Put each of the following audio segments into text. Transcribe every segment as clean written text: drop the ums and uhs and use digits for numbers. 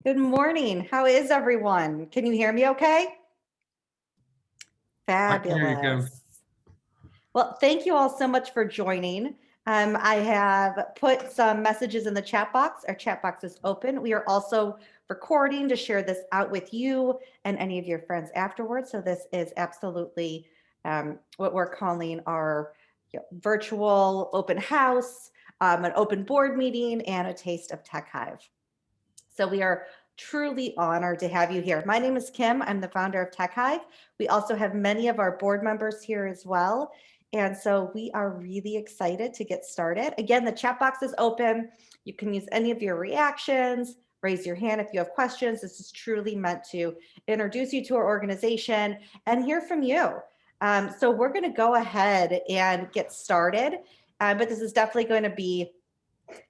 Good morning. How is everyone? Can you hear me okay? I can hear you, Kim. Fabulous. Well, thank you all so much for joining. I have put some messages in the chat box. Our chat box is open. We are also recording to share this out with you and any of your friends afterwards. So this is absolutely what we're calling our virtual open house, an open board meeting, and a taste of TecHive. So we are truly honored to have you here. My name is Kim. I'm the founder of TecHive. We also have many of our board members here as well. And so we are really excited to get started. Again, the chat box is open. You can use any of your reactions, raise your hand if you have questions. This is truly meant to introduce you to our organization and hear from you. So we're going to go ahead and get started. But this is definitely going to be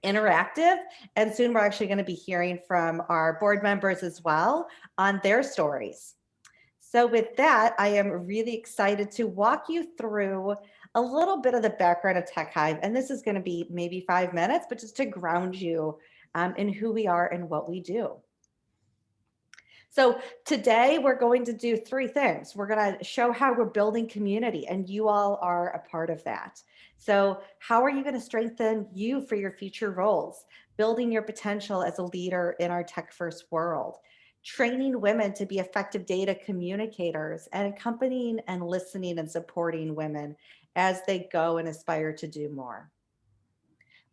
interactive. And soon we're actually going to be hearing from our board members as well on their stories. So with that, I am really excited to walk you through a little bit of the background of TecHive. And this is going to be maybe 5 minutes, but just to ground you in who we are and what we do. So today we're going to do three things. We're going to show how we're building community, and you all are a part of that. So how are you going to strengthen you for your future roles? Building your potential as a leader in our tech first world, training women to be effective data communicators, and accompanying and listening and supporting women as they go and aspire to do more.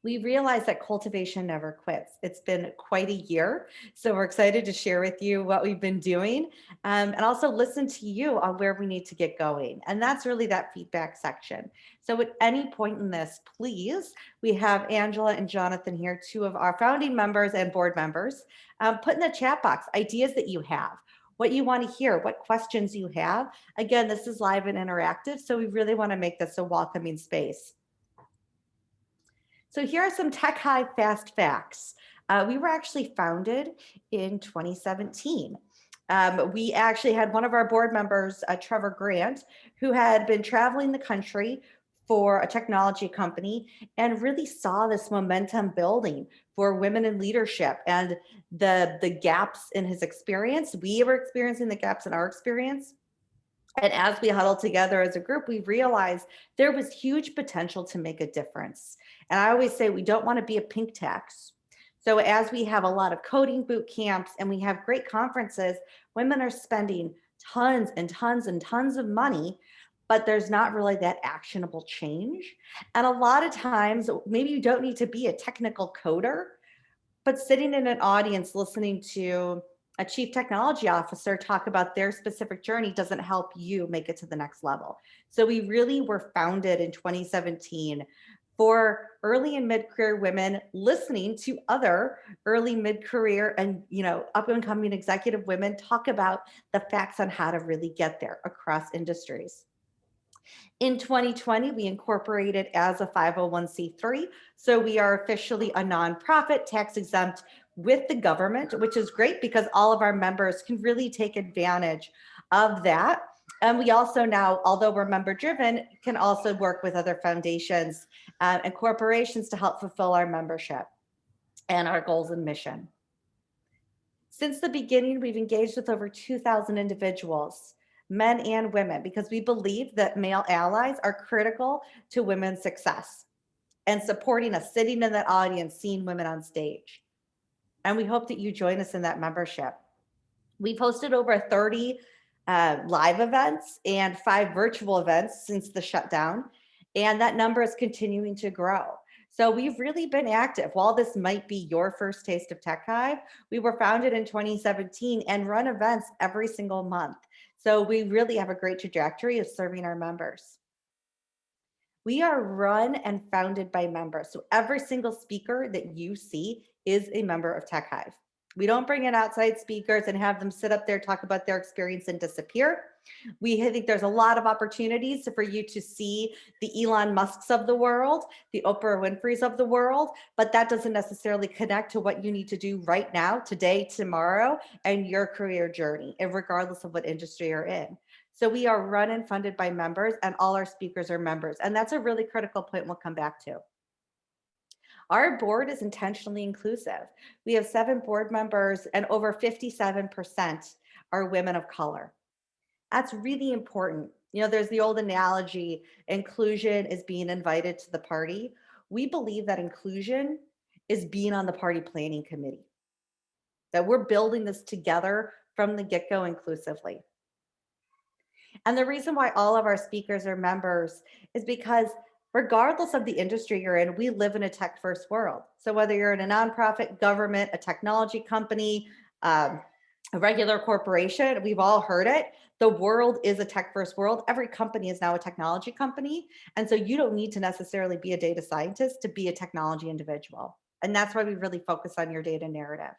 We realize that cultivation never quits. It's been quite a year. So we're excited to share with you what we've been doing and also listen to you on where we need to get going. And that's really that feedback section. So at any point in this, please, we have Angela and Jonathan here, two of our founding members and board members. Put in the chat box ideas that you have, what you want to hear, what questions you have. Again, this is live and interactive. So we really want to make this a welcoming space. So here are some TecHive fast facts. We were actually founded in 2017. We actually had one of our board members, Trevor Grant, who had been traveling the country for a technology company and really saw this momentum building for women in leadership and the gaps in his experience. We were experiencing the gaps in our experience. And as we huddled together as a group, we realized there was huge potential to make a difference. And I always say we don't want to be a pink tax. So as we have a lot of coding boot camps and we have great conferences, women are spending tons and tons and tons of money, but there's not really that actionable change. And a lot of times, maybe you don't need to be a technical coder, but sitting in an audience listening to a chief technology officer talk about their specific journey doesn't help you make it to the next level. So we really were founded in 2017 for early and mid-career women listening to other early mid-career and up and coming executive women talk about the facts on how to really get there across industries. In 2020, we incorporated as a 501c3. So we are officially a nonprofit, tax exempt with the government, which is great because all of our members can really take advantage of that. And we also now, although we're member driven, can also work with other foundations and corporations to help fulfill our membership and our goals and mission. Since the beginning, we've engaged with over 2,000 individuals, men and women, because we believe that male allies are critical to women's success and supporting us, sitting in that audience, seeing women on stage. And we hope that you join us in that membership. We've hosted over 30 live events and 5 virtual events since the shutdown, and that number is continuing to grow. So we've really been active. While this might be your first taste of TecHive, we were founded in 2017 and run events every single month. So we really have a great trajectory of serving our members. We are run and founded by members. So every single speaker that you see is a member of TecHive. We don't bring in outside speakers and have them sit up there, talk about their experience and disappear. We think there's a lot of opportunities for you to see the Elon Musks of the world, the Oprah Winfreys of the world, but that doesn't necessarily connect to what you need to do right now, today, tomorrow, and your career journey, and regardless of what industry you're in. So we are run and funded by members, and all our speakers are members. And that's a really critical point we'll come back to. Our board is intentionally inclusive. We have 7 board members, and over 57% are women of color. That's really important. There's the old analogy, inclusion is being invited to the party. We believe that inclusion is being on the party planning committee, that we're building this together from the get-go inclusively. And the reason why all of our speakers are members is because regardless of the industry you're in, we live in a tech first world. So whether you're in a nonprofit, government, a technology company, a regular corporation, we've all heard it. The world is a tech first world. Every company is now a technology company. And so you don't need to necessarily be a data scientist to be a technology individual. And that's why we really focus on your data narrative.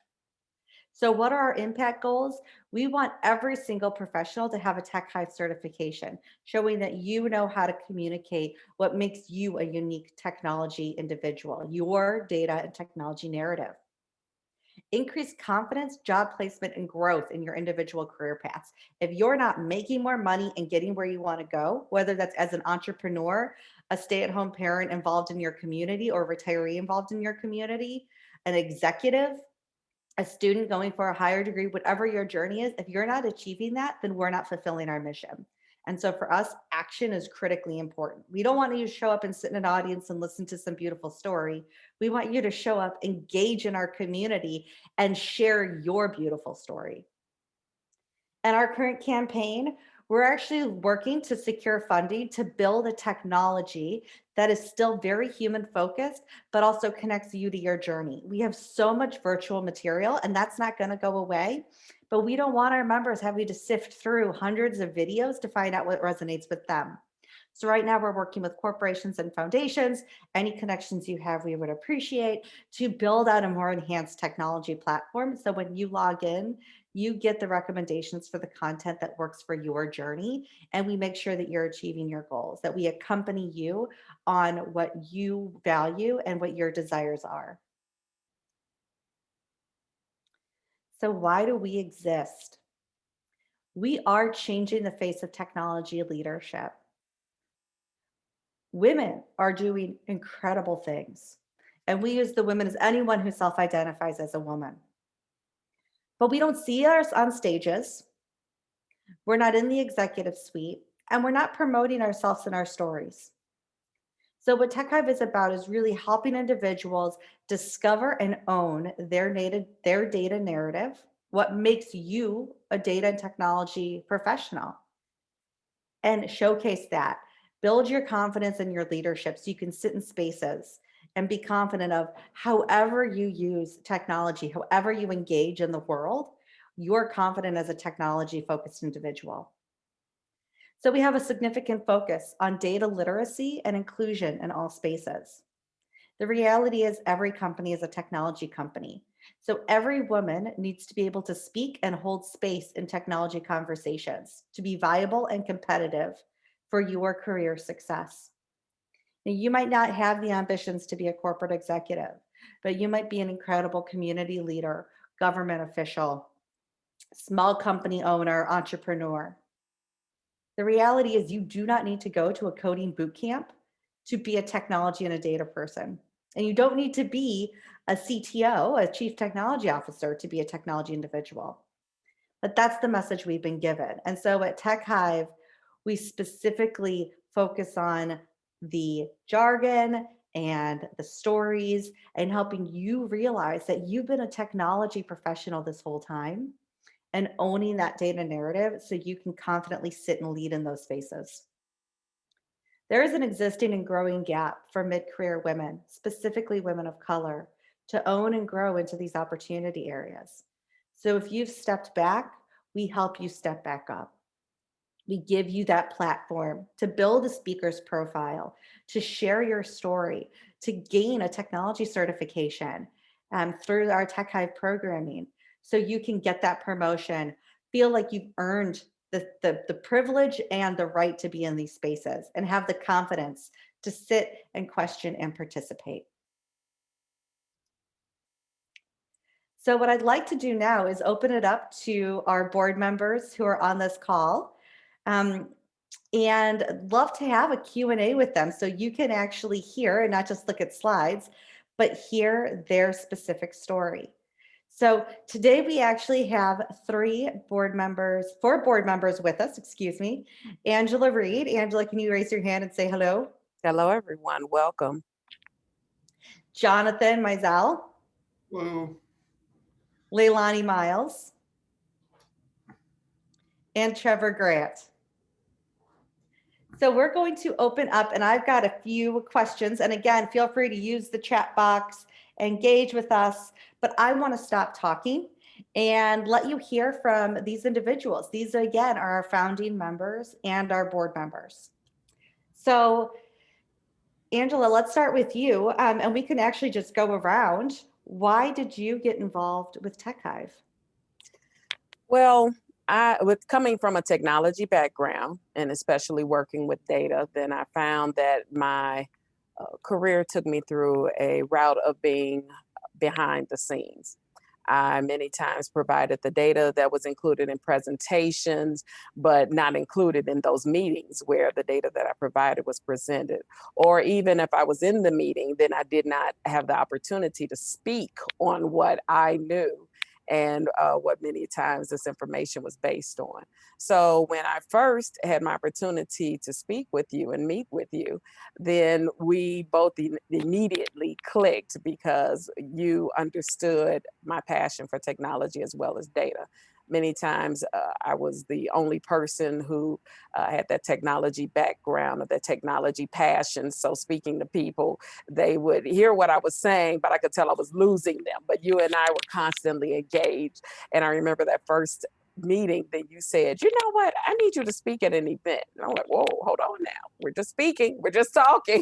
So what are our impact goals? We want every single professional to have a TecHive certification, showing that you know how to communicate what makes you a unique technology individual, your data and technology narrative. Increase confidence, job placement, and growth in your individual career paths. If you're not making more money and getting where you want to go, whether that's as an entrepreneur, a stay-at-home parent involved in your community, or a retiree involved in your community, an executive, a student going for a higher degree, whatever your journey is, if you're not achieving that, then we're not fulfilling our mission. And so for us, action is critically important. We don't want you to show up and sit in an audience and listen to some beautiful story. We want you to show up, engage in our community, and share your beautiful story. And our current campaign, we're actually working to secure funding to build a technology that is still very human focused, but also connects you to your journey. We have so much virtual material, and that's not going to go away, but we don't want our members having to sift through hundreds of videos to find out what resonates with them. So right now we're working with corporations and foundations. Any connections you have, we would appreciate, to build out a more enhanced technology platform. So when you log in, you get the recommendations for the content that works for your journey. And we make sure that you're achieving your goals, that we accompany you on what you value and what your desires are. So why do we exist? We are changing the face of technology leadership. Women are doing incredible things. And we use the women as anyone who self-identifies as a woman. But we don't see us on stages. We're not in the executive suite, and we're not promoting ourselves in our stories. So what TecHive is about is really helping individuals discover and own their data narrative, what makes you a data and technology professional, and showcase that. Build your confidence in your leadership so you can sit in spaces and be confident of however you use technology, however you engage in the world, you're confident as a technology focused individual. So we have a significant focus on data literacy and inclusion in all spaces. The reality is every company is a technology company. So every woman needs to be able to speak and hold space in technology conversations to be viable and competitive for your career success. Now, you might not have the ambitions to be a corporate executive, but you might be an incredible community leader, government official, small company owner, entrepreneur. The reality is you do not need to go to a coding boot camp to be a technology and a data person. And you don't need to be a CTO, a chief technology officer, to be a technology individual. But that's the message we've been given. And so at TecHive, we specifically focus on the jargon and the stories and helping you realize that you've been a technology professional this whole time and owning that data narrative so you can confidently sit and lead in those spaces. There is an existing and growing gap for mid-career women, specifically women of color, to own and grow into these opportunity areas. So if you've stepped back, we help you step back up. We give you that platform to build a speaker's profile, to share your story, to gain a technology certification through our TecHive programming, so you can get that promotion, feel like you've earned the privilege and the right to be in these spaces and have the confidence to sit and question and participate. So what I'd like to do now is open it up to our board members who are on this call. And love to have a Q&A with them so you can actually hear and not just look at slides, but hear their specific story. So today we actually have four board members with us, excuse me. Angela Reed. Angela, can you raise your hand and say hello? Hello, everyone. Welcome. Jonathan Mizell, Hello. Leilani Miles, and Trevor Grant. So we're going to open up, and I've got a few questions. And again, feel free to use the chat box, engage with us. But I want to stop talking and let you hear from these individuals. These, again, are our founding members and our board members. So, Angela, let's start with you. And we can actually just go around. Why did you get involved with TecHive? Well, with coming from a technology background and especially working with data, then I found that my career took me through a route of being behind the scenes. I many times provided the data that was included in presentations, but not included in those meetings where the data that I provided was presented. Or even if I was in the meeting, then I did not have the opportunity to speak on what I knew and what many times this information was based on. So when I first had my opportunity to speak with you and meet with you, then we both immediately clicked because you understood my passion for technology as well as data. Many times I was the only person who had that technology background or that technology passion. So speaking to people, they would hear what I was saying, but I could tell I was losing them. But you and I were constantly engaged. And I remember that first meeting that you said, you know what, I need you to speak at an event. And I'm like, whoa, hold on now. We're just speaking, we're just talking.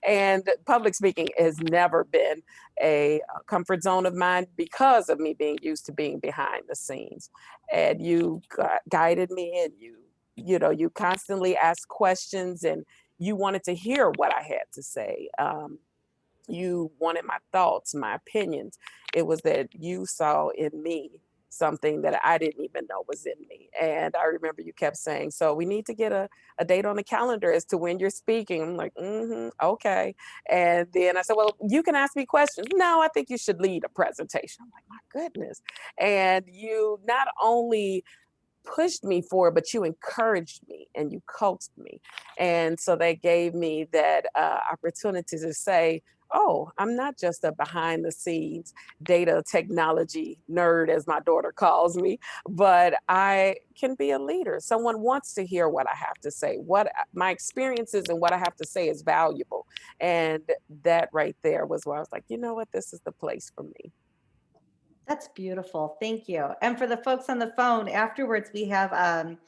And public speaking has never been a comfort zone of mine because of me being used to being behind the scenes. And you guided me, and you constantly asked questions, and you wanted to hear what I had to say. You wanted my thoughts, my opinions. It was that you saw in me something that I didn't even know was in me. And I remember you kept saying, so we need to get a date on the calendar as to when you're speaking. I'm like, okay. And then I said, well, you can ask me questions. No, I think you should lead a presentation. I'm like, my goodness. And you not only pushed me forward, but you encouraged me and you coached me. And so they gave me that opportunity to say, oh, I'm not just a behind the scenes data technology nerd, as my daughter calls me, but I can be a leader. Someone wants to hear what I have to say, what my experiences and what I have to say is valuable. And that right there was where I was like, you know what, this is the place for me. That's beautiful. Thank you. And for the folks on the phone, afterwards, we have a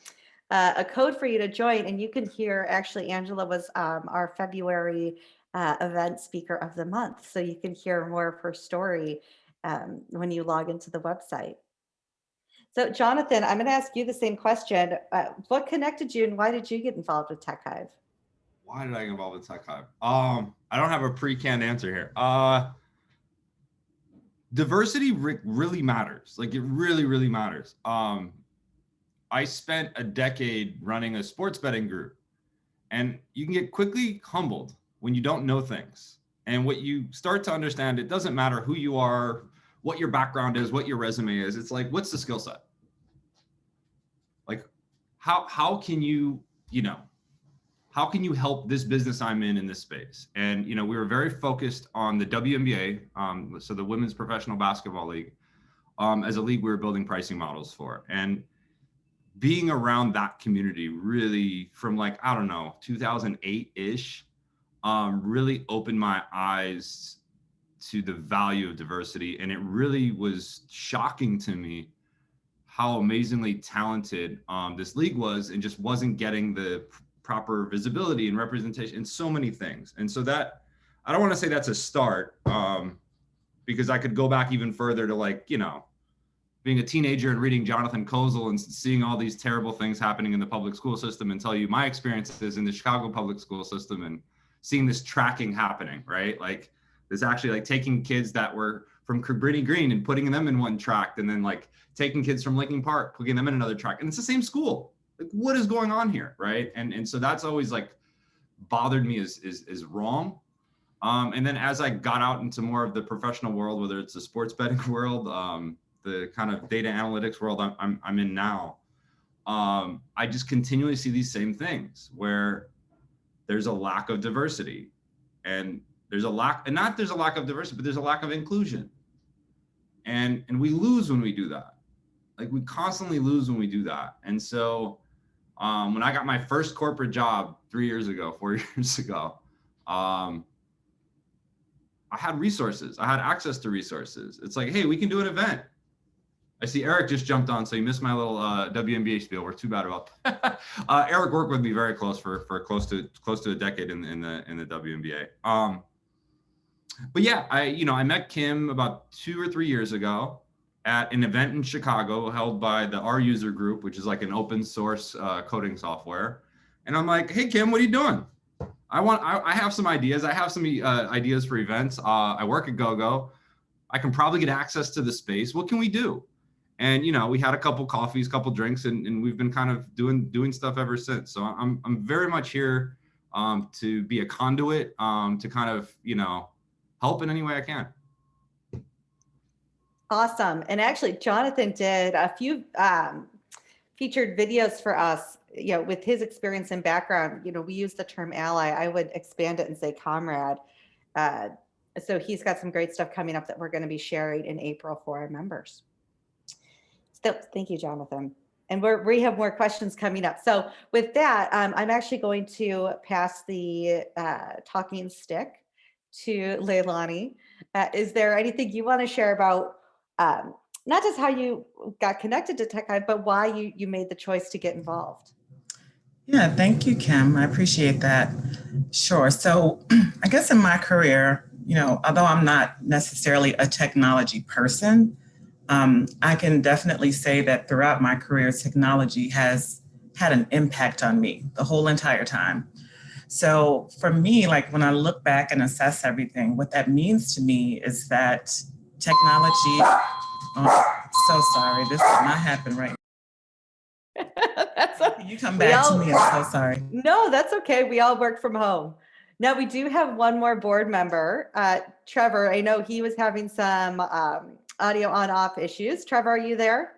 code for you to join, and you can hear. Actually, Angela was our February event speaker of the month, so you can hear more of her story when you log into the website. So, Jonathan, I'm going to ask you the same question. What connected you, and why did you get involved with TecHive? Why did I get involved with TecHive? I don't have a pre-canned answer here. Diversity really matters. Like, it really, really matters. I spent a decade running a sports betting group, and you can get quickly humbled when you don't know things. And what you start to understand, it doesn't matter who you are, what your background is, what your resume is. It's like, what's the skill set? Like, how can you, how can you help this business I'm in this space? And, we were very focused on the WNBA, so the Women's Professional Basketball League. As a league, we were building pricing models for. And being around that community really from 2008-ish, really opened my eyes to the value of diversity. And it really was shocking to me how amazingly talented this league was, and just wasn't getting the proper visibility and representation in so many things. And so that, I don't want to say that's a start, because I could go back even further to being a teenager and reading Jonathan Kozol and seeing all these terrible things happening in the public school system, and tell you my experiences in the Chicago public school system and seeing this tracking happening, right? Like, this actually taking kids that were from Cabrini Green and putting them in one tract, and then taking kids from Lincoln Park, putting them in another tract, and it's the same school. Like, what is going on here, right? And so that's always bothered me is wrong. And then as I got out into more of the professional world, whether it's the sports betting world, the kind of data analytics world I'm in now, I just continually see these same things where there's a lack of diversity, and there's a lack, and not there's a lack of diversity, but there's a lack of inclusion. And we lose when we do that. Like, we constantly lose when we do that. And so when I got my first corporate job 4 years ago, I had resources. I had access to resources. It's like, hey, we can do an event. I see Eric just jumped on, so you missed my little WNBA spiel. We're too bad about that. Eric worked with me very close for close to a decade in the WNBA. But yeah, I met Kim about 2 or 3 years ago at an event in Chicago held by the R User Group, which is like an open source coding software. And I'm like, hey Kim, what are you doing? I have some ideas. I have some ideas for events. I work at GoGo. I can probably get access to the space. What can we do? And we had a couple coffees, couple drinks, and we've been kind of doing stuff ever since. So I'm very much here to be a conduit, to kind of help in any way I can. Awesome. And actually, Jonathan did a few featured videos for us, with his experience and background. We use the term ally. I would expand it and say comrade. So he's got some great stuff coming up that we're going to be sharing in April for our members. So thank you, Jonathan. And we have more questions coming up. So with that, I'm actually going to pass the talking stick to Leilani. Is there anything you want to share about not just how you got connected to TecHive, but why you made the choice to get involved? Yeah, thank you, Kim. I appreciate that. Sure. So I guess in my career, although I'm not necessarily a technology person, I can definitely say that throughout my career, technology has had an impact on me the whole entire time. So for me, like when I look back and assess everything, what that means to me is that technology, so sorry, this did not happen right now. Can you come back to me? I'm so sorry. No, that's okay. We all work from home. Now we do have one more board member, Trevor. I know he was having some audio on-off issues. Trevor, are you there?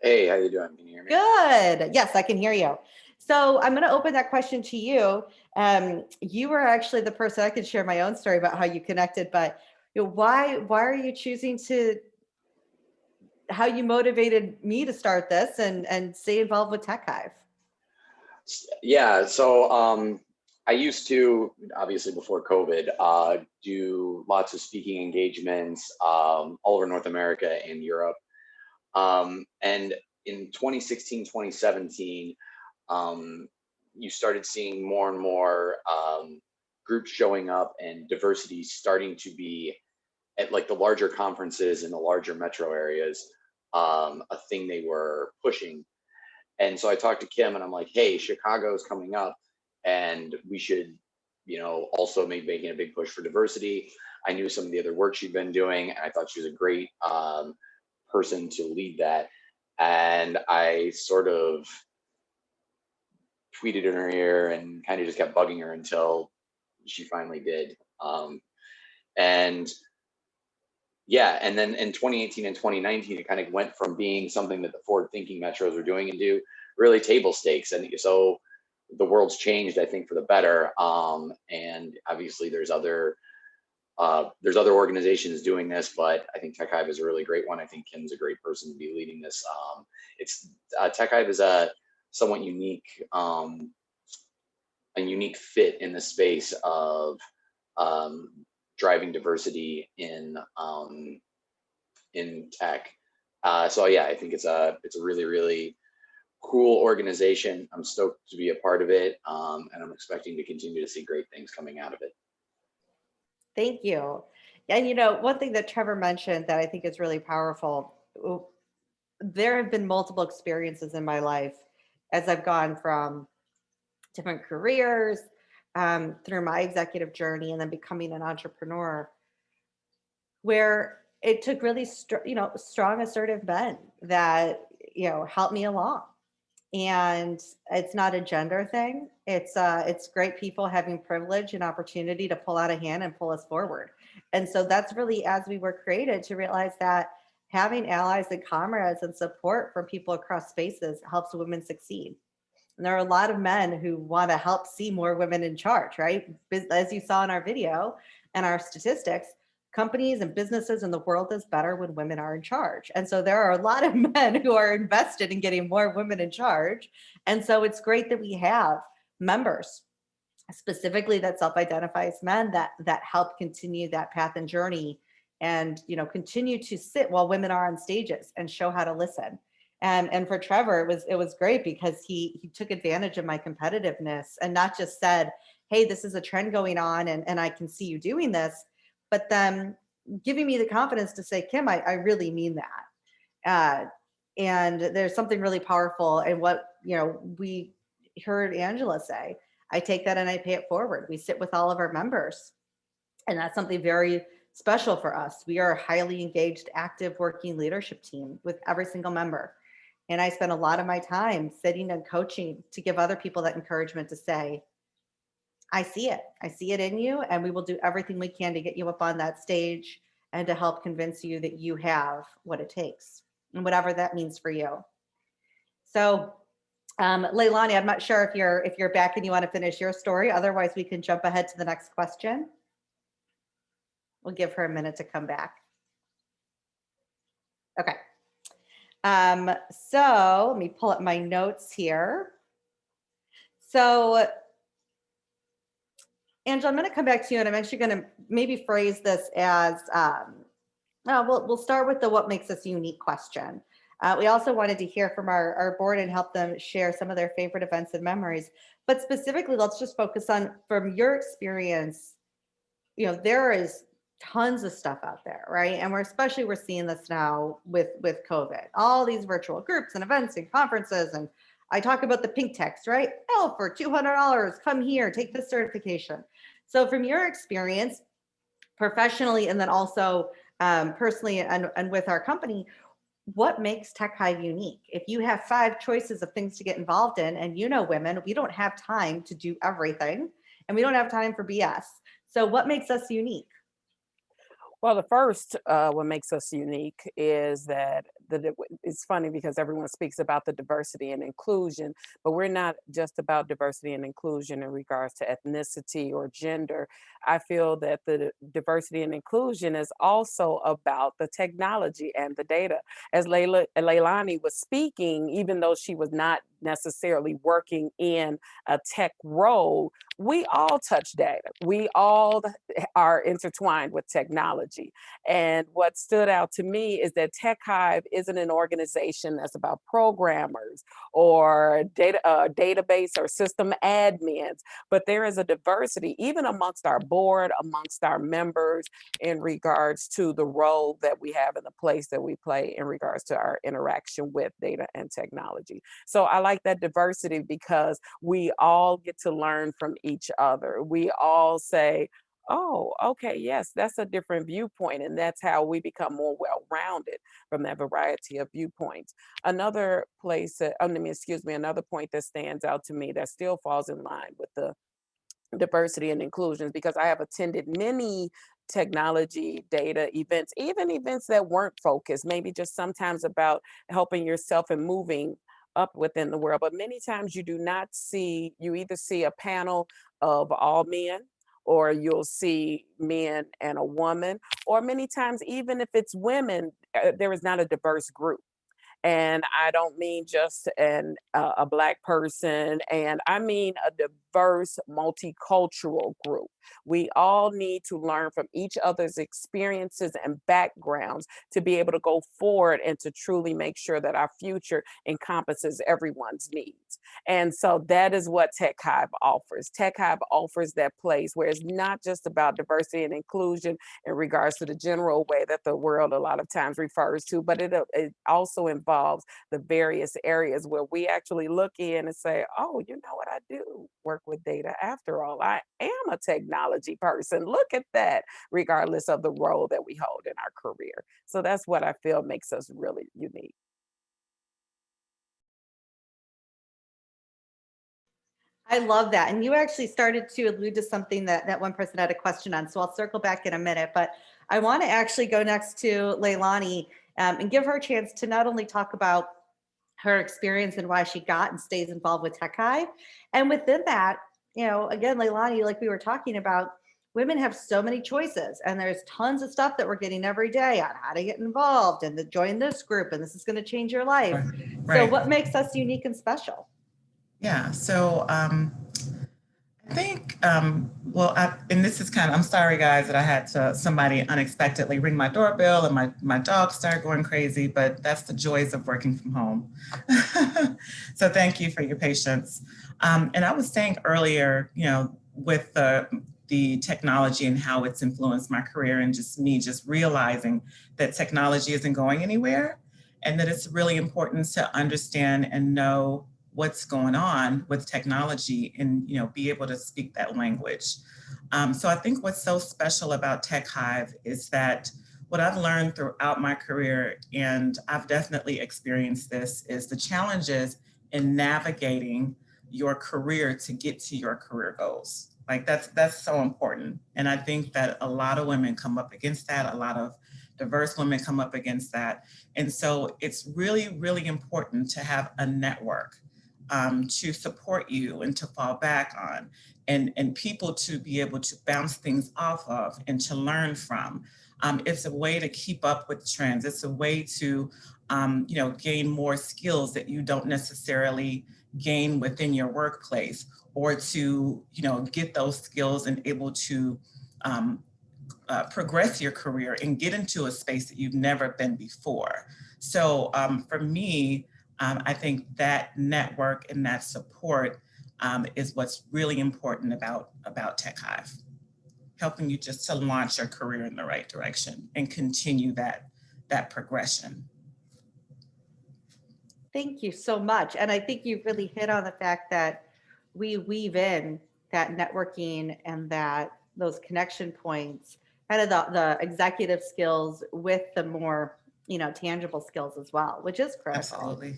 Hey, how you doing? Can you hear me? Good. Yes, I can hear you. So I'm going to open that question to you. You were actually the person, I could share my own story about how you connected, but why are you choosing how you motivated me to start this and stay involved with TecHive? Yeah, so I used to, obviously before COVID, do lots of speaking engagements all over North America and Europe. And in 2016, 2017, you started seeing more and more groups showing up and diversity starting to be at like the larger conferences in the larger metro areas, a thing they were pushing. And so I talked to Kim and I'm like, hey, Chicago's coming up and we should, also making a big push for diversity. I knew some of the other work she'd been doing, and I thought she was a great person to lead that. And I sort of tweeted in her ear and kind of just kept bugging her until she finally did. And yeah, and then in 2018 and 2019, it kind of went from being something that the forward-thinking metros were doing into really table stakes. And so the world's changed, I think, for the better. And obviously, there's other organizations doing this, but I think TecHive is a really great one. I think Kim's a great person to be leading this. TecHive is a somewhat unique, fit in the space of driving diversity in tech. So yeah, I think it's a really, really cool organization. I'm stoked to be a part of it, and I'm expecting to continue to see great things coming out of it. Thank you. And one thing that Trevor mentioned that I think is really powerful, there have been multiple experiences in my life as I've gone from different careers, through my executive journey and then becoming an entrepreneur, where it took really strong, assertive men that, helped me along. And it's not a gender thing. It's great people having privilege and opportunity to pull out a hand and pull us forward. And so that's really, as we were created, to realize that having allies and comrades and support from people across spaces helps women succeed. And there are a lot of men who want to help see more women in charge, right? As you saw in our video and our statistics, companies and businesses in the world is better when women are in charge. And so there are a lot of men who are invested in getting more women in charge. And so it's great that we have members specifically that self-identify as men that help continue that path and journey, and continue to sit while women are on stages and show how to listen. And for Trevor, it was great because he took advantage of my competitiveness and not just said, hey, this is a trend going on, and I can see you doing this, but then giving me the confidence to say, Kim, I really mean that. And there's something really powerful in what we heard Angela say. I take that and I pay it forward. We sit with all of our members, and that's something very special for us. We are a highly engaged, active working leadership team with every single member. And I spend a lot of my time sitting and coaching to give other people that encouragement to say, I see it. I see it in you, and we will do everything we can to get you up on that stage and to help convince you that you have what it takes, and whatever that means for you. So, Leilani, I'm not sure if you're back and you want to finish your story. Otherwise, we can jump ahead to the next question. We'll give her a minute to come back. Okay. So let me pull up my notes here. So, Angela, I'm going to come back to you, and I'm actually going to maybe phrase this as, we'll start with the what makes us unique question. We also wanted to hear from our board and help them share some of their favorite events and memories. But specifically, let's just focus on, from your experience, there is tons of stuff out there, right? And we're seeing this now with COVID, all these virtual groups and events and conferences. And I talk about the pink text, right? Oh, for $200, come here, take this certification. So from your experience professionally, and then also personally and with our company, what makes TecHive unique? If you have 5 choices of things to get involved in, and women, we don't have time to do everything, and we don't have time for BS. So what makes us unique? Well, the first, what makes us unique is that it's funny because everyone speaks about the diversity and inclusion, but we're not just about diversity and inclusion in regards to ethnicity or gender. I feel that the diversity and inclusion is also about the technology and the data. As Leilani was speaking, even though she was not necessarily working in a tech role, we all touch data. We all are intertwined with technology. And what stood out to me is that TecHive isn't an organization that's about programmers or database or system admins, but there is a diversity even amongst our board, amongst our members, in regards to the role that we have and the place that we play in regards to our interaction with data and technology. So I like that diversity because we all get to learn from each other. We all say, oh, okay, yes, that's a different viewpoint. And that's how we become more well-rounded from that variety of viewpoints. Another place, another point that stands out to me that still falls in line with the diversity and inclusion, because I have attended many technology data events, even events that weren't focused, maybe just sometimes about helping yourself and moving up within the world. But many times you either see a panel of all men, or you'll see men and a woman, or many times, even if it's women, there is not a diverse group. And I don't mean just a Black person, and I mean a diverse, multicultural group. We all need to learn from each other's experiences and backgrounds to be able to go forward and to truly make sure that our future encompasses everyone's needs. And so that is what TecHive offers. TecHive offers that place where it's not just about diversity and inclusion in regards to the general way that the world a lot of times refers to, but it also involves the various areas where we actually look in and say, oh, you know what, I do work with data after all. I am a technology person. Look at that, regardless of the role that we hold in our career. So that's what I feel makes us really unique. I love that. And you actually started to allude to something that one person had a question on. So I'll circle back in a minute, but I want to actually go next to Leilani and give her a chance to not only talk about her experience and why she got and stays involved with TecHive. And within that, again, Leilani, like we were talking about, women have so many choices and there's tons of stuff that we're getting every day on how to get involved and to join this group and this is going to change your life. So what makes us unique and special? Yeah, so I think, and this is I'm sorry guys that I had somebody unexpectedly ring my doorbell and my dog started going crazy, but that's the joys of working from home. So thank you for your patience. And I was saying earlier, with the technology and how it's influenced my career and just realizing that technology isn't going anywhere and that it's really important to understand and know what's going on with technology and be able to speak that language. So I think what's so special about TecHive is that what I've learned throughout my career, and I've definitely experienced this, is the challenges in navigating your career to get to your career goals. Like that's so important. And I think that a lot of women come up against that, a lot of diverse women come up against that. And so it's really, really important to have a network to support you and to fall back on, and people to be able to bounce things off of and to learn from. It's a way to keep up with trends. It's a way to, gain more skills that you don't necessarily gain within your workplace, or to, get those skills and able to progress your career and get into a space that you've never been before. So for me, I think that network and that support is what's really important about TecHive, helping you just to launch your career in the right direction and continue that progression. Thank you so much. And I think you've really hit on the fact that we weave in that networking and those connection points, kind of the executive skills with the more, tangible skills as well, which is critical. Absolutely.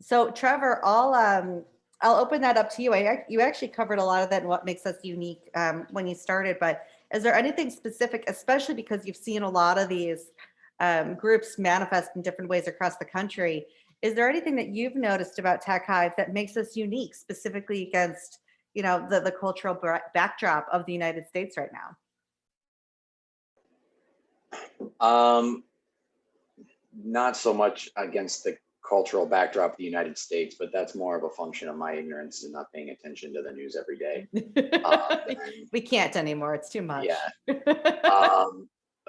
So Trevor, I'll open that up to you. You actually covered a lot of that and what makes us unique when you started, but is there anything specific, especially because you've seen a lot of these groups manifest in different ways across the country? Is there anything that you've noticed about TecHive that makes us unique, specifically against, the cultural backdrop of the United States right now? Not so much against the cultural backdrop of the United States, but that's more of a function of my ignorance and not paying attention to the news every day. We can't anymore. It's too much. Yeah.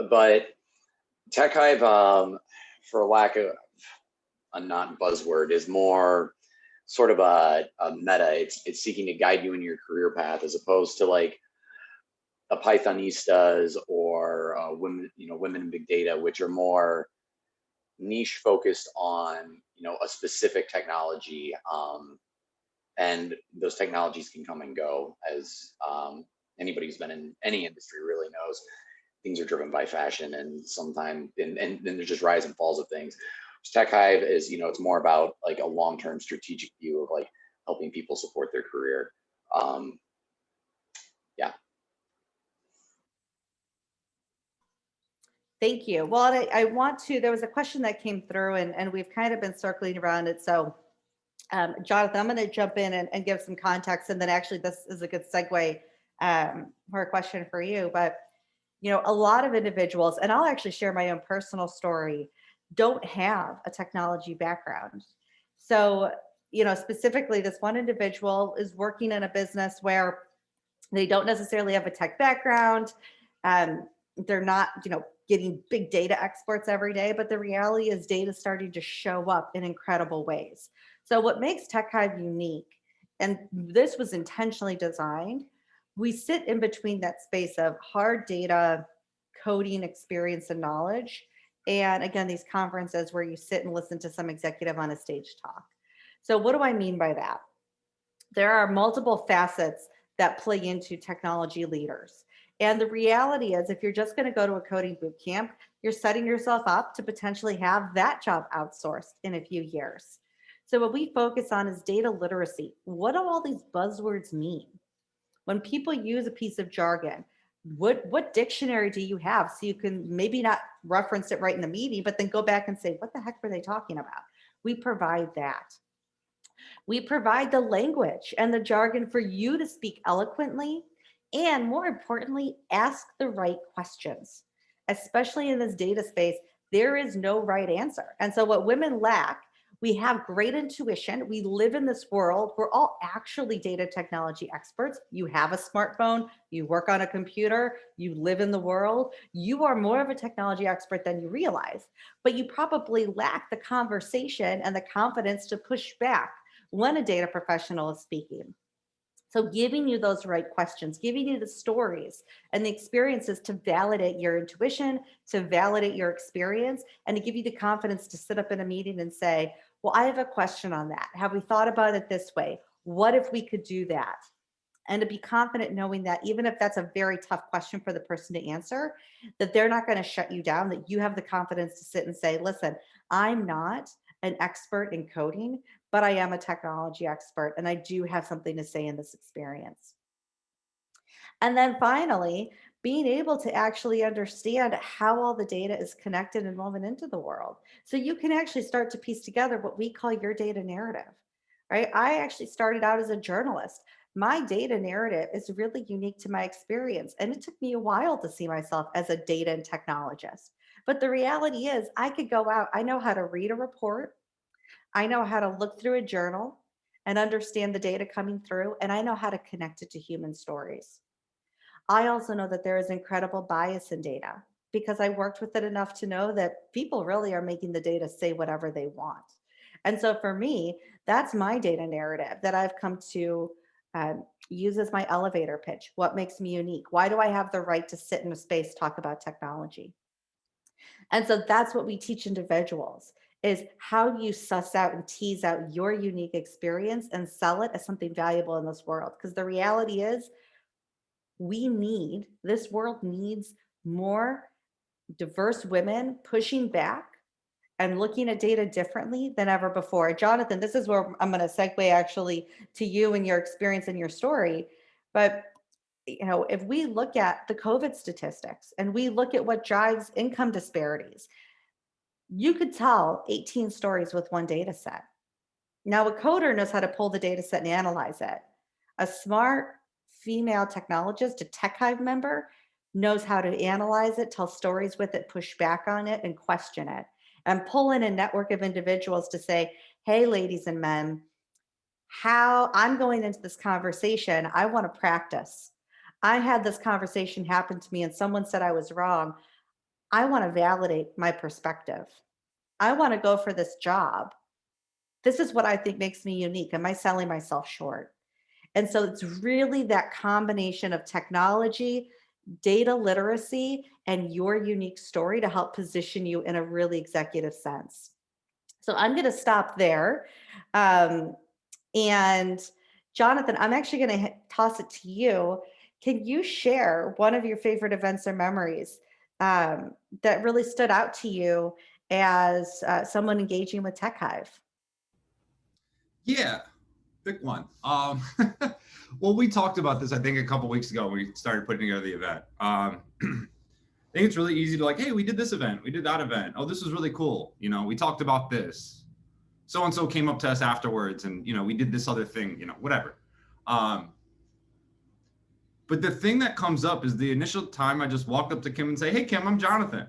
But TecHive, for lack of a not buzzword, is more sort of a meta. It's seeking to guide you in your career path, as opposed to like a Pythonistas or women in big data, which are more niche focused on a specific technology, and those technologies can come and go, as anybody who's been in any industry really knows. Things are driven by fashion, and sometimes and then there's just rise and falls of things. TecHive is, it's more about like a long-term strategic view of like helping people support their career. Yeah. Thank you. Well, I want to, there was a question that came through and we've kind of been circling around it. So Jonathan, I'm going to jump in and give some context. And then actually this is a good segue for a question for you. But, a lot of individuals, and I'll actually share my own personal story, don't have a technology background. So, specifically this one individual is working in a business where they don't necessarily have a tech background. They're not, getting big data exports every day, but the reality is data is starting to show up in incredible ways. So what makes TecHive unique, and this was intentionally designed, we sit in between that space of hard data, coding experience and knowledge, and again, these conferences where you sit and listen to some executive on a stage talk. So what do I mean by that? There are multiple facets that play into technology leaders. And the reality is, if you're just going to go to a coding boot camp, you're setting yourself up to potentially have that job outsourced in a few years. So what we focus on is data literacy. What do all these buzzwords mean? When people use a piece of jargon, what dictionary do you have so you can maybe not reference it right in the meeting, but then go back and say, what the heck were they talking about? We provide that. We provide the language and the jargon for you to speak eloquently and, more importantly, ask the right questions. Especially in this data space, there is no right answer. And so, what women lack, we have great intuition. We live in this world. We're all actually data technology experts. You have a smartphone, you work on a computer, you live in the world. You are more of a technology expert than you realize, but you probably lack the conversation and the confidence to push back when a data professional is speaking. So giving you those right questions, giving you the stories and the experiences to validate your intuition, to validate your experience, and to give you the confidence to sit up in a meeting and say, well, I have a question on that. Have we thought about it this way? What if we could do that? And to be confident knowing that even if that's a very tough question for the person to answer, that they're not going to shut you down, that you have the confidence to sit and say, listen, I'm not an expert in coding, but I am a technology expert and I do have something to say in this experience. And then finally, being able to actually understand how all the data is connected and woven into the world. So you can actually start to piece together what we call your data narrative, right? I actually started out as a journalist. My data narrative is really unique to my experience. And it took me a while to see myself as a data and technologist. But the reality is, I could go out, I know how to read a report, I know how to look through a journal and understand the data coming through, and I know how to connect it to human stories. I also know that there is incredible bias in data because I worked with it enough to know that people really are making the data say whatever they want. And so for me, that's my data narrative that I've come to use as my elevator pitch. What makes me unique? Why do I have the right to sit in a space, talk about technology? And so that's what we teach individuals is how you suss out and tease out your unique experience and sell it as something valuable in this world. Because the reality is this world needs more diverse women pushing back and looking at data differently than ever before. Jonathan, this is where I'm going to segue actually to you and your experience and your story. But if we look at the COVID statistics and we look at what drives income disparities, you could tell 18 stories with one data set. Now, a coder knows how to pull the data set and analyze it. A smart female technologist, a TecHive member, knows how to analyze it, tell stories with it, push back on it, and question it, and pull in a network of individuals to say, hey, ladies and men, how I'm going into this conversation, I want to practice. I had this conversation happen to me and someone said I was wrong. I want to validate my perspective. I want to go for this job. This is what I think makes me unique. Am I selling myself short? And so it's really that combination of technology, data literacy, and your unique story to help position you in a really executive sense. So I'm going to stop there. And Jonathan, I'm actually going to toss it to you. Can you share one of your favorite events or memories that really stood out to you as someone engaging with TecHive? Yeah, pick one. Well, we talked about this, I think, a couple weeks ago when we started putting together the event. I think it's really easy to like, hey, we did this event, we did that event. Oh, this was really cool. We talked about this. So-and-so came up to us afterwards and, we did this other thing, whatever. But the thing that comes up is the initial time I just walked up to Kim and say, hey, Kim, I'm Jonathan.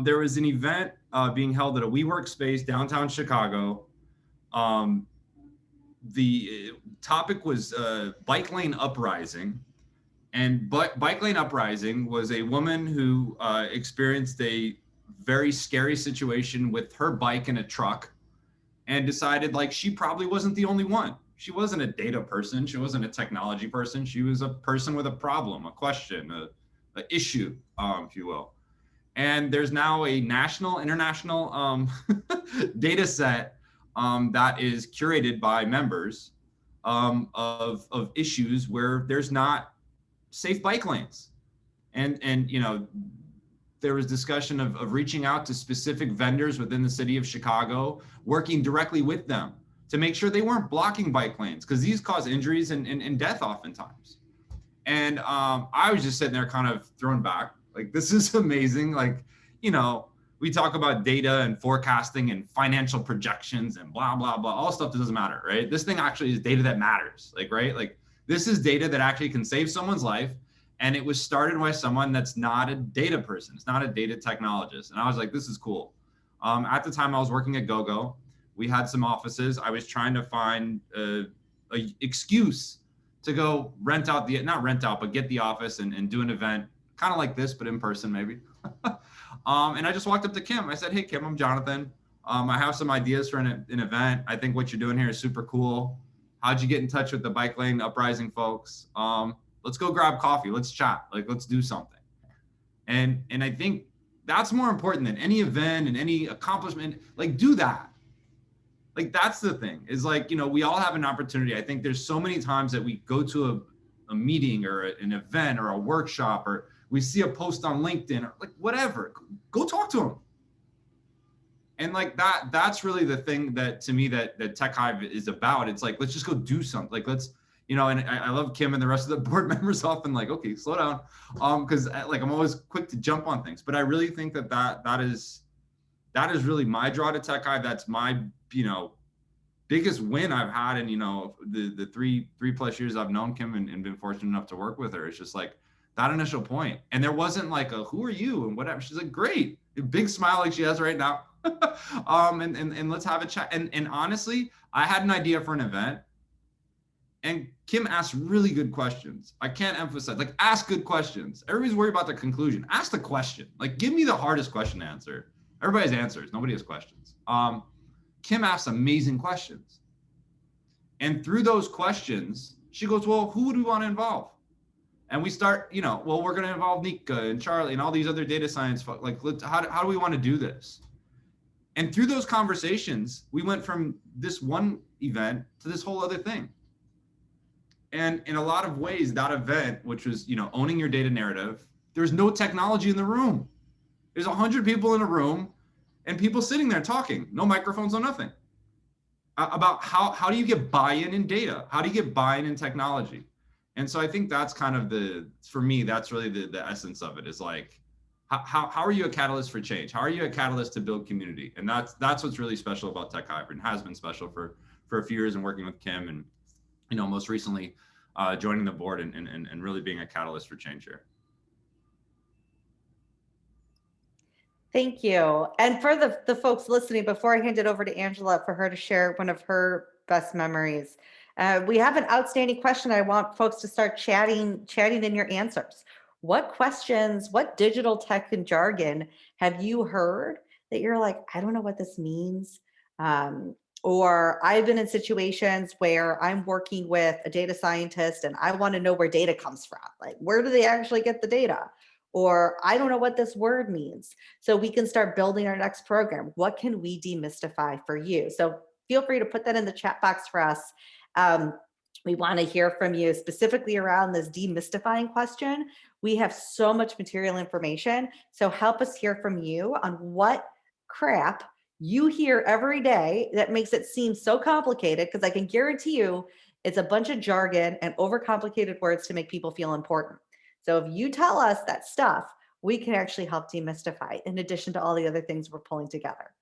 There was an event being held at a WeWork space downtown Chicago. The topic was bike lane uprising. And bike lane uprising was a woman who experienced a very scary situation with her bike in a truck and decided like she probably wasn't the only one. She wasn't a data person. She wasn't a technology person. She was a person with a problem, a question, a issue, if you will. And there's now a national, international data set that is curated by members of issues where there's not safe bike lanes. And there was discussion of reaching out to specific vendors within the city of Chicago, working directly with them to make sure they weren't blocking bike lanes, because these cause injuries and death oftentimes. And I was just sitting there kind of thrown back, like, this is amazing. Like, you know, we talk about data and forecasting and financial projections and blah, blah, blah, all stuff that doesn't matter, right? This thing actually is data that matters, like, right? Like, this is data that actually can save someone's life. And it was started by someone that's not a data person. It's not a data technologist. And I was like, this is cool. At the time I was working at GoGo. We had some offices. I was trying to find a excuse to go rent out not rent out, but get the office and do an event, kind of like this, but in person maybe. And I just walked up to Kim. I said, hey, Kim, I'm Jonathan. I have some ideas for an event. I think what you're doing here is super cool. How'd you get in touch with the Bike Lane Uprising folks? Let's go grab coffee. Let's chat. Like, let's do something. And I think that's more important than any event and any accomplishment. Like, do that. Like, that's the thing, is like, you know, we all have an opportunity. I think there's so many times that we go to a meeting or an event or a workshop, or we see a post on LinkedIn or like whatever, go talk to them. And like that's really the thing that, to me, that TecHive is about. It's like, let's just go do something. Like, let's, you know, and I love Kim and the rest of the board members often like, okay, slow down. Cause like, I'm always quick to jump on things, but I really think that is really my draw to TecHive. That's my, you know, biggest win I've had in, you know, the three plus years I've known Kim and been fortunate enough to work with her. It's just like that initial point. And there wasn't like a, who are you and whatever. She's like, great, a big smile like she has right now. And let's have a chat. And honestly, I had an idea for an event, and Kim asked really good questions. I can't emphasize, like, ask good questions. Everybody's worried about the conclusion. Ask the question. Like, give me the hardest question to answer. Everybody has answers. Nobody has questions. Kim asked amazing questions. And through those questions, she goes, well, who would we want to involve? And we start, you know, well, we're going to involve Nika and Charlie and all these other data science folks. Like, how do we want to do this? And through those conversations, we went from this one event to this whole other thing. And in a lot of ways, that event, which was, you know, owning your data narrative, there's no technology in the room. There's 100 people in a room and people sitting there talking, no microphones, no nothing. About how do you get buy-in in data? How do you get buy-in in technology? And so I think that's kind of for me, that's really the essence of it, is like, how are you a catalyst for change? How are you a catalyst to build community? And that's what's really special about TecHive, and has been special for a few years, and working with Kim, and, you know, most recently joining the board and really being a catalyst for change here. Thank you. And for the folks listening, before I hand it over to Angela for her to share one of her best memories, we have an outstanding question. I want folks to start chatting in your answers. What questions, what digital tech and jargon have you heard that you're like, I don't know what this means? Or I've been in situations where I'm working with a data scientist and I want to know where data comes from. Like, where do they actually get the data? Or I don't know what this word means. So we can start building our next program. What can we demystify for you? So feel free to put that in the chat box for us. We want to hear from you specifically around this demystifying question. We have so much material information. So help us hear from you on what crap you hear every day that makes it seem so complicated, because I can guarantee you it's a bunch of jargon and overcomplicated words to make people feel important. So if you tell us that stuff, we can actually help demystify, in addition to all the other things we're pulling together.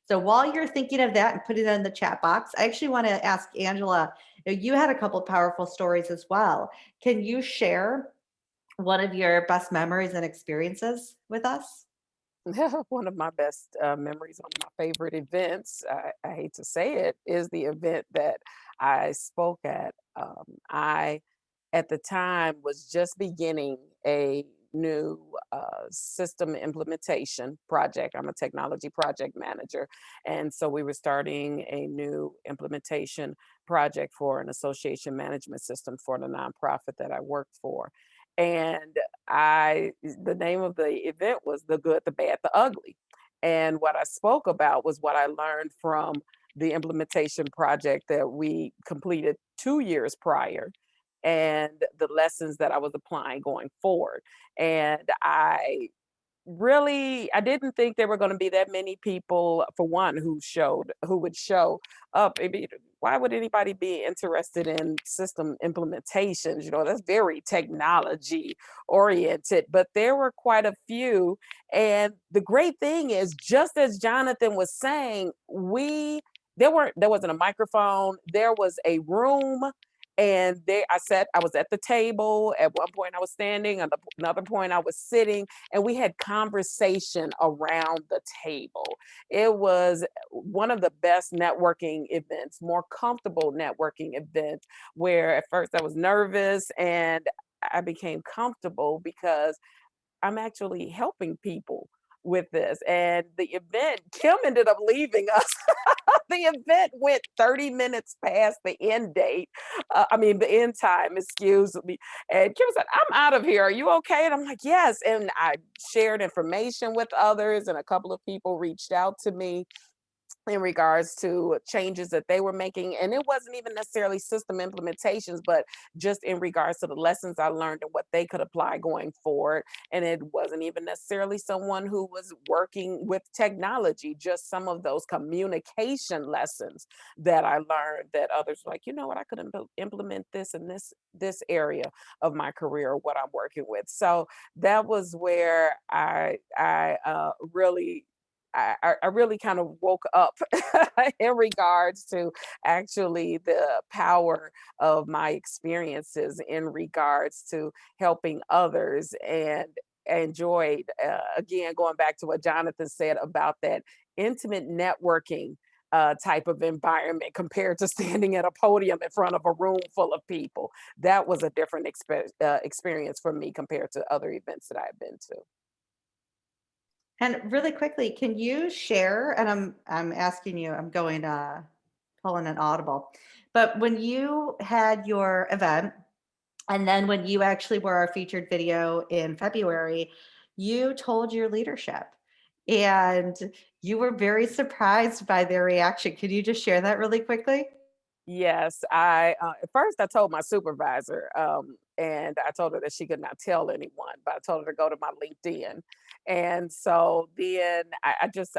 So while you're thinking of that and putting that in the chat box, I actually want to ask Angela, you had a couple of powerful stories as well. Can you share one of your best memories and experiences with us? One of my best memories, one of my favorite events, I hate to say it, is the event that I spoke at. I, at the time, was just beginning a new system implementation project. I'm a technology project manager. And so we were starting a new implementation project for an association management system for the nonprofit that I worked for. And the name of the event was The Good, the Bad, the Ugly. And what I spoke about was what I learned from the implementation project that we completed 2 years prior, and the lessons that I was applying going forward. And I really, I didn't think there were going to be that many people, for one, who would show up. Why would anybody be interested in system implementations? You know, that's very technology oriented, but there were quite a few. And the great thing is, just as Jonathan was saying, there wasn't a microphone, there was a room. And I was at the table. At one point I was standing, another point I was sitting, and we had conversation around the table. It was one of the best networking events, more comfortable networking events, where at first I was nervous and I became comfortable because I'm actually helping people with this. And the event, Kim ended up leaving us. The event went 30 minutes past the end date. The end time, excuse me. And Kim said, I'm out of here. Are you okay? And I'm like, yes. And I shared information with others, and a couple of people reached out to me in regards to changes that they were making. And it wasn't even necessarily system implementations, but just in regards to the lessons I learned and what they could apply going forward. And it wasn't even necessarily someone who was working with technology, just some of those communication lessons that I learned that others were like, you know what, I could implement this in this area of my career, what I'm working with. So that was where I really I really kind of woke up in regards to actually the power of my experiences in regards to helping others, and enjoyed, again, going back to what Jonathan said about that intimate networking type of environment compared to standing at a podium in front of a room full of people. That was a different experience for me compared to other events that I've been to. And really quickly, can you share, and I'm asking you, I'm going pulling an audible, but when you had your event, and then when you actually were our featured video in February, you told your leadership, and you were very surprised by their reaction. Could you just share that really quickly? Yes, I at first I told my supervisor, and I told her that she could not tell anyone, but I told her to go to my LinkedIn. And so then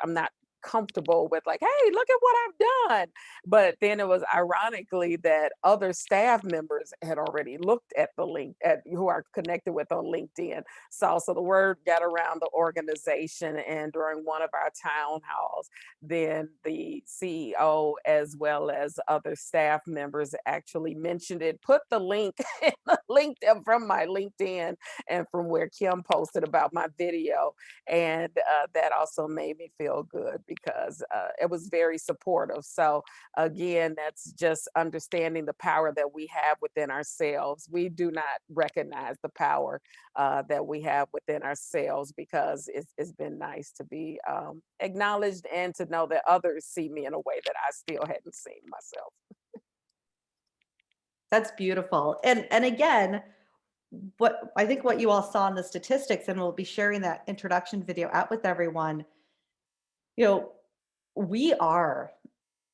I'm not comfortable with like, hey, look at what I've done. But then it was ironically that other staff members had already looked at the link at who are connected with on LinkedIn. So the word got around the organization, and during one of our town halls, then the CEO, as well as other staff members, actually mentioned it, put the link in the link from my LinkedIn and from where Kim posted about my video. And that also made me feel good because it was very supportive. So, again, that's just understanding the power that we have within ourselves. We do not recognize the power that we have within ourselves, because it's been nice to be acknowledged and to know that others see me in a way that I still hadn't seen myself. That's beautiful. And again, what I think what you all saw in the statistics, and we'll be sharing that introduction video out with everyone, you know, we are,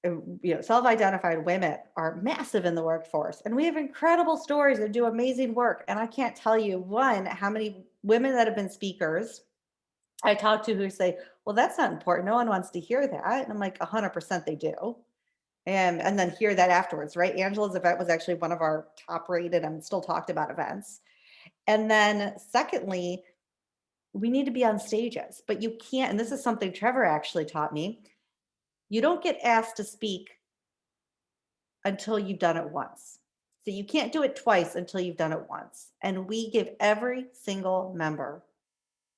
self-identified women are massive in the workforce, and we have incredible stories and do amazing work. And I can't tell you, one, how many women that have been speakers I talk to who say, well, that's not important. No one wants to hear that. And I'm like, 100% they do. And then hear that afterwards, right? Angela's event was actually one of our top rated and still talked about events. And then secondly, we need to be on stages, but you can't, and this is something Trevor actually taught me. You don't get asked to speak until you've done it once. So you can't do it twice until you've done it once. And we give every single member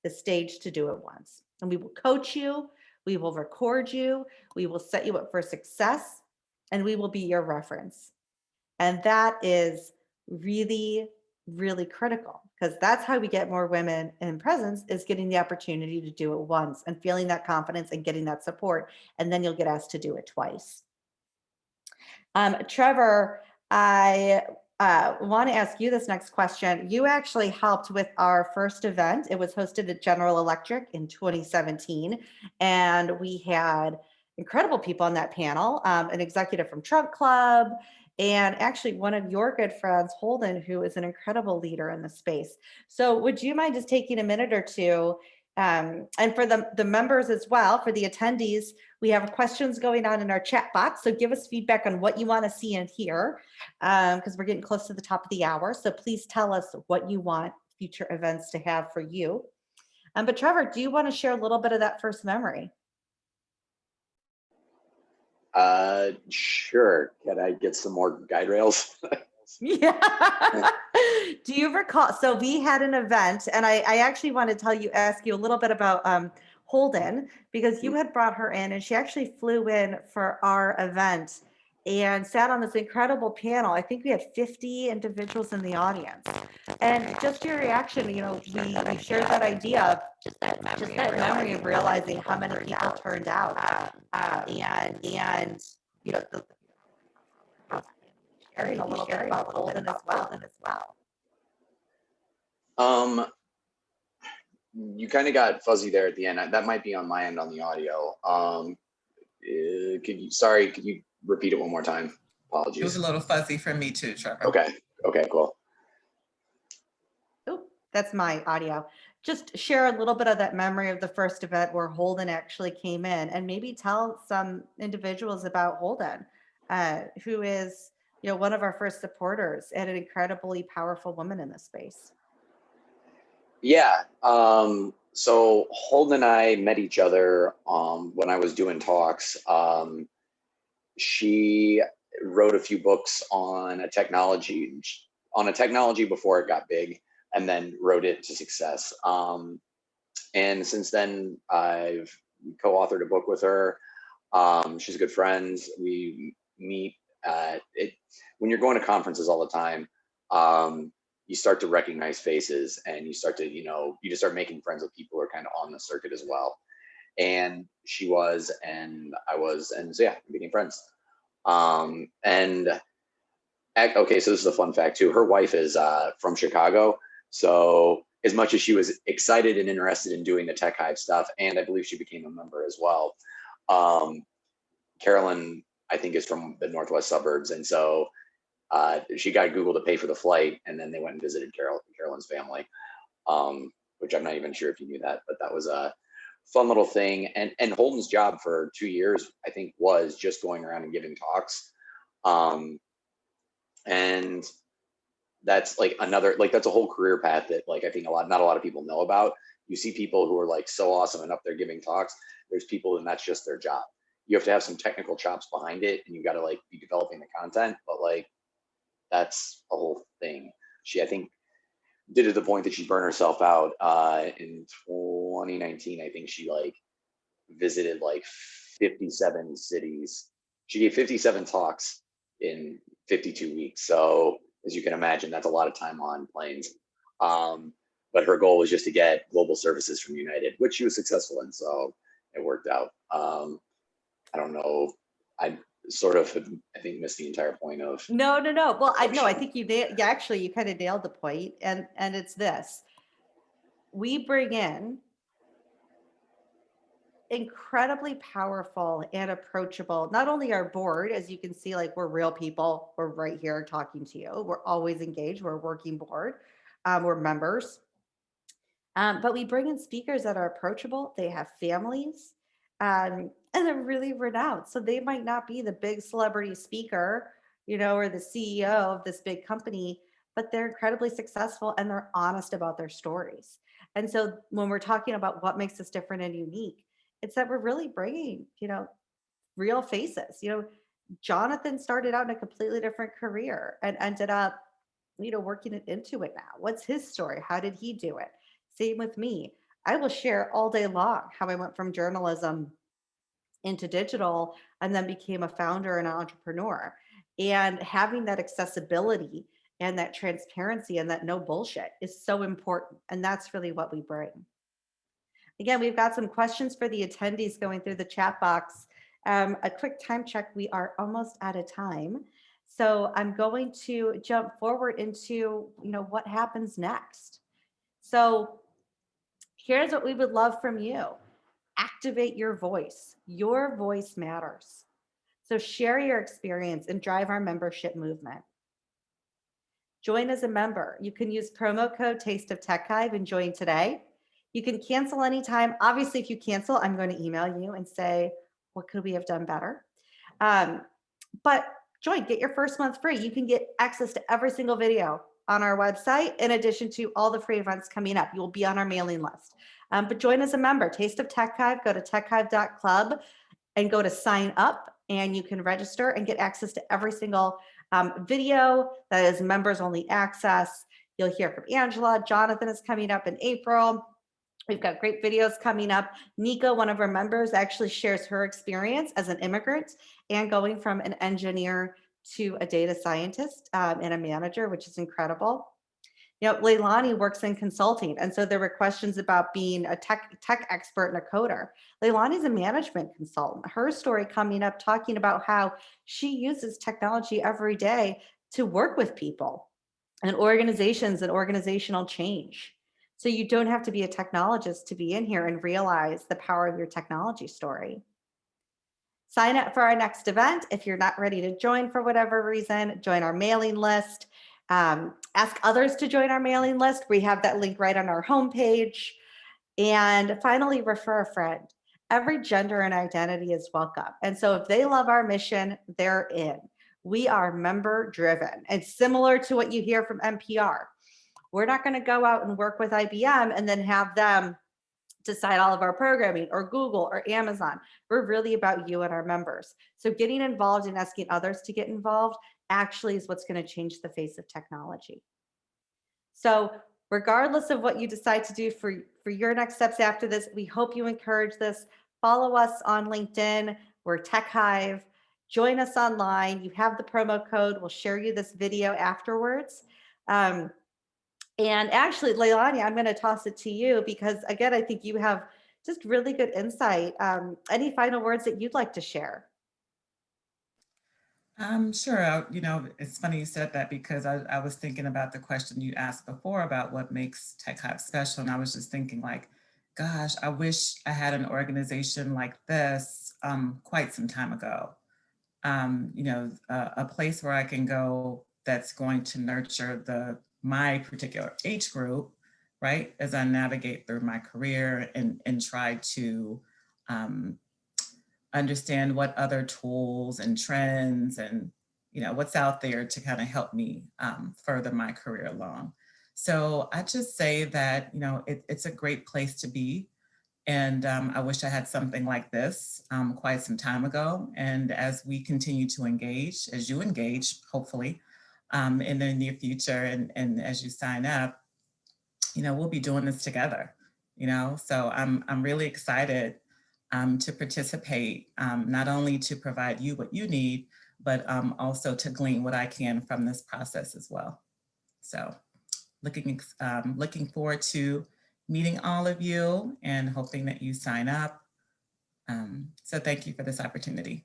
the stage to do it once. And we will coach you, we will record you, we will set you up for success, and we will be your reference. And that is really, really critical, because that's how we get more women in presence, is getting the opportunity to do it once and feeling that confidence and getting that support. And then you'll get asked to do it twice. Trevor, I want to ask you this next question. You actually helped with our first event. It was hosted at General Electric in 2017, and we had incredible people on that panel, an executive from Trunk Club, and actually one of your good friends, Holden, who is an incredible leader in the space. So would you mind just taking a minute or two And for the members as well, for the attendees, we have questions going on in our chat box. So give us feedback on what you want to see and hear, because we're getting close to the top of the hour. So please tell us what you want future events to have for you. But Trevor, do you want to share a little bit of that first memory? Sure. Can I get some more guide rails? Yeah. Do you recall? So we had an event, and I actually want to ask you a little bit about Holden, because you had brought her in, and she actually flew in for our event and sat on this incredible panel. I think we had 50 individuals in the audience. And just your reaction, we shared that idea, just that memory of realizing how many people turned out, and sharing a little bit about Holden as well. You kind of got fuzzy there at the end. That might be on my end on the audio. Could you repeat it one more time? Apologies. It was a little fuzzy for me too, Trevor. Okay, cool. Oh, that's my audio. Just share a little bit of that memory of the first event where Holden actually came in, and maybe tell some individuals about Holden, who is, one of our first supporters and an incredibly powerful woman in this space. Yeah. So Holden and I met each other when I was doing talks. She wrote a few books on a technology before it got big, and then wrote it to success. And since then, I've co-authored a book with her. She's good friends. We meet when you're going to conferences all the time. You start to recognize faces, and you start to, you just start making friends with people who are kind of on the circuit as well. And she was, and I was, and so yeah, we became friends. Okay, so this is a fun fact too. Her wife is from Chicago. So as much as she was excited and interested in doing the TecHive stuff, and I believe she became a member as well, Carolyn, I think, is from the Northwest suburbs. And so she got Google to pay for the flight, and then they went and visited Carolyn's family, which I'm not even sure if you knew that, but that was a fun little thing. And Holden's job for 2 years, I think, was just going around and giving talks. And that's like that's a whole career path that I think not a lot of people know about. You see people who are so awesome and up there giving talks. There's people, and that's just their job. You have to have some technical chops behind it, and you got to be developing the content, but that's a whole thing. She, I think, did it to the point that she burned herself out in 2019. I think she visited 57 cities. She gave 57 talks in 52 weeks. So as you can imagine, that's a lot of time on planes. But her goal was just to get global services from United, which she was successful in. So it worked out. I don't know. I sort of, I think, missed the entire point of. No. Well, I think you kind of nailed the point, and it's this: we bring in incredibly powerful and approachable, not only our board, as you can see, we're real people, we're right here talking to you, we're always engaged, we're a working board, we're members, but we bring in speakers that are approachable, they have families, and they're really renowned. So they might not be the big celebrity speaker, or the CEO of this big company, but they're incredibly successful, and they're honest about their stories. And so when we're talking about what makes us different and unique, it's that we're really bringing, real faces. Jonathan started out in a completely different career and ended up, working it into it now. What's his story? How did he do it? Same with me. I will share all day long how I went from journalism into digital and then became a founder and an entrepreneur. And having that accessibility and that transparency and that no bullshit is so important. And that's really what we bring. Again, we've got some questions for the attendees going through the chat box. A quick time check. We are almost out of time. So I'm going to jump forward into, what happens next. So here's what we would love from you. Activate your voice. Your voice matters. So share your experience and drive our membership movement. Join as a member. You can use promo code Taste of TecHive and join today. You can cancel anytime. Obviously, if you cancel, I'm going to email you and say, what could we have done better? But join, get your first month free. You can get access to every single video on our website, in addition to all the free events coming up. You will be on our mailing list. But join as a member. Taste of TecHive, go to techhive.club and go to sign up, and you can register and get access to every single video that is members only access. You'll hear from Angela. Jonathan is coming up in April. We've got great videos coming up. Nika, one of our members, actually shares her experience as an immigrant and going from an engineer to a data scientist and a manager, which is incredible. You know, Leilani works in consulting, and so there were questions about being a tech expert and a coder. Leilani's a management consultant. Her story coming up, talking about how she uses technology every day to work with people and organizations and organizational change. So you don't have to be a technologist to be in here and realize the power of your technology story. Sign up for our next event. If you're not ready to join for whatever reason, join our mailing list. Ask others to join our mailing list. We have that link right on our homepage. And finally, refer a friend. Every gender and identity is welcome. And so if they love our mission, they're in. We are member driven. It's similar to what you hear from NPR. We're not going to go out and work with IBM and then have them decide all of our programming, or Google or Amazon. We're really about you and our members. So getting involved and asking others to get involved actually is what's going to change the face of technology. So regardless of what you decide to do for your next steps after this, we hope you encourage this. Follow us on LinkedIn. We're TecHive. Join us online. You have the promo code. We'll share you this video afterwards. And actually, Leilani, I'm going to toss it to you because, again, I think you have just really good insight. Any final words that you'd like to share? Sure. You know, it's funny you said that because I was thinking about the question you asked before about what makes TecHive special. And I was just thinking like, gosh, I wish I had an organization like this quite some time ago. You know, a place where I can go that's going to nurture my particular age group, right? As I navigate through my career and try to understand what other tools and trends and, you know, what's out there to kind of help me further my career along. So I just say that, you know, it's a great place to be. And I wish I had something like this quite some time ago. And as we continue to engage, as you engage, hopefully, in the near future, and as you sign up, you know, we'll be doing this together, you know? So I'm really excited to participate, not only to provide you what you need, but also to glean what I can from this process as well. So looking forward to meeting all of you and hoping that you sign up. So thank you for this opportunity.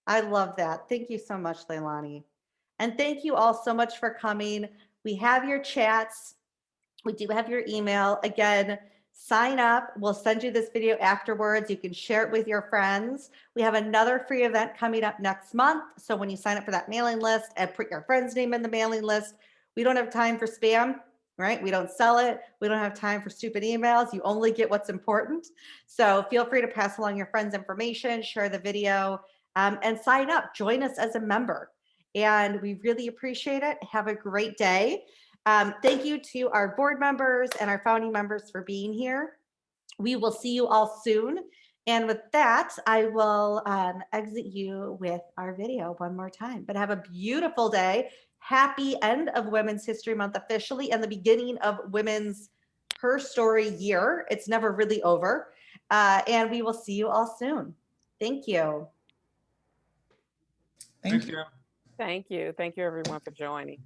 I love that. Thank you so much, Leilani. And thank you all so much for coming. We have your chats. We do have your email. Again, sign up. We'll send you this video afterwards. You can share it with your friends. We have another free event coming up next month. So when you sign up for that mailing list and put your friend's name in the mailing list, we don't have time for spam, right? We don't sell it. We don't have time for stupid emails. You only get what's important. So feel free to pass along your friends' information, share the video, and sign up. Join us as a member. And we really appreciate it. Have a great day. Thank you to our board members and our founding members for being here. We will see you all soon. And with that, I will exit you with our video one more time. But have a beautiful day. Happy end of Women's History Month officially, and the beginning of Women's Her Story year. It's never really over. And we will see you all soon. Thank you. Thank you. Thank you. Thank you, everyone, for joining.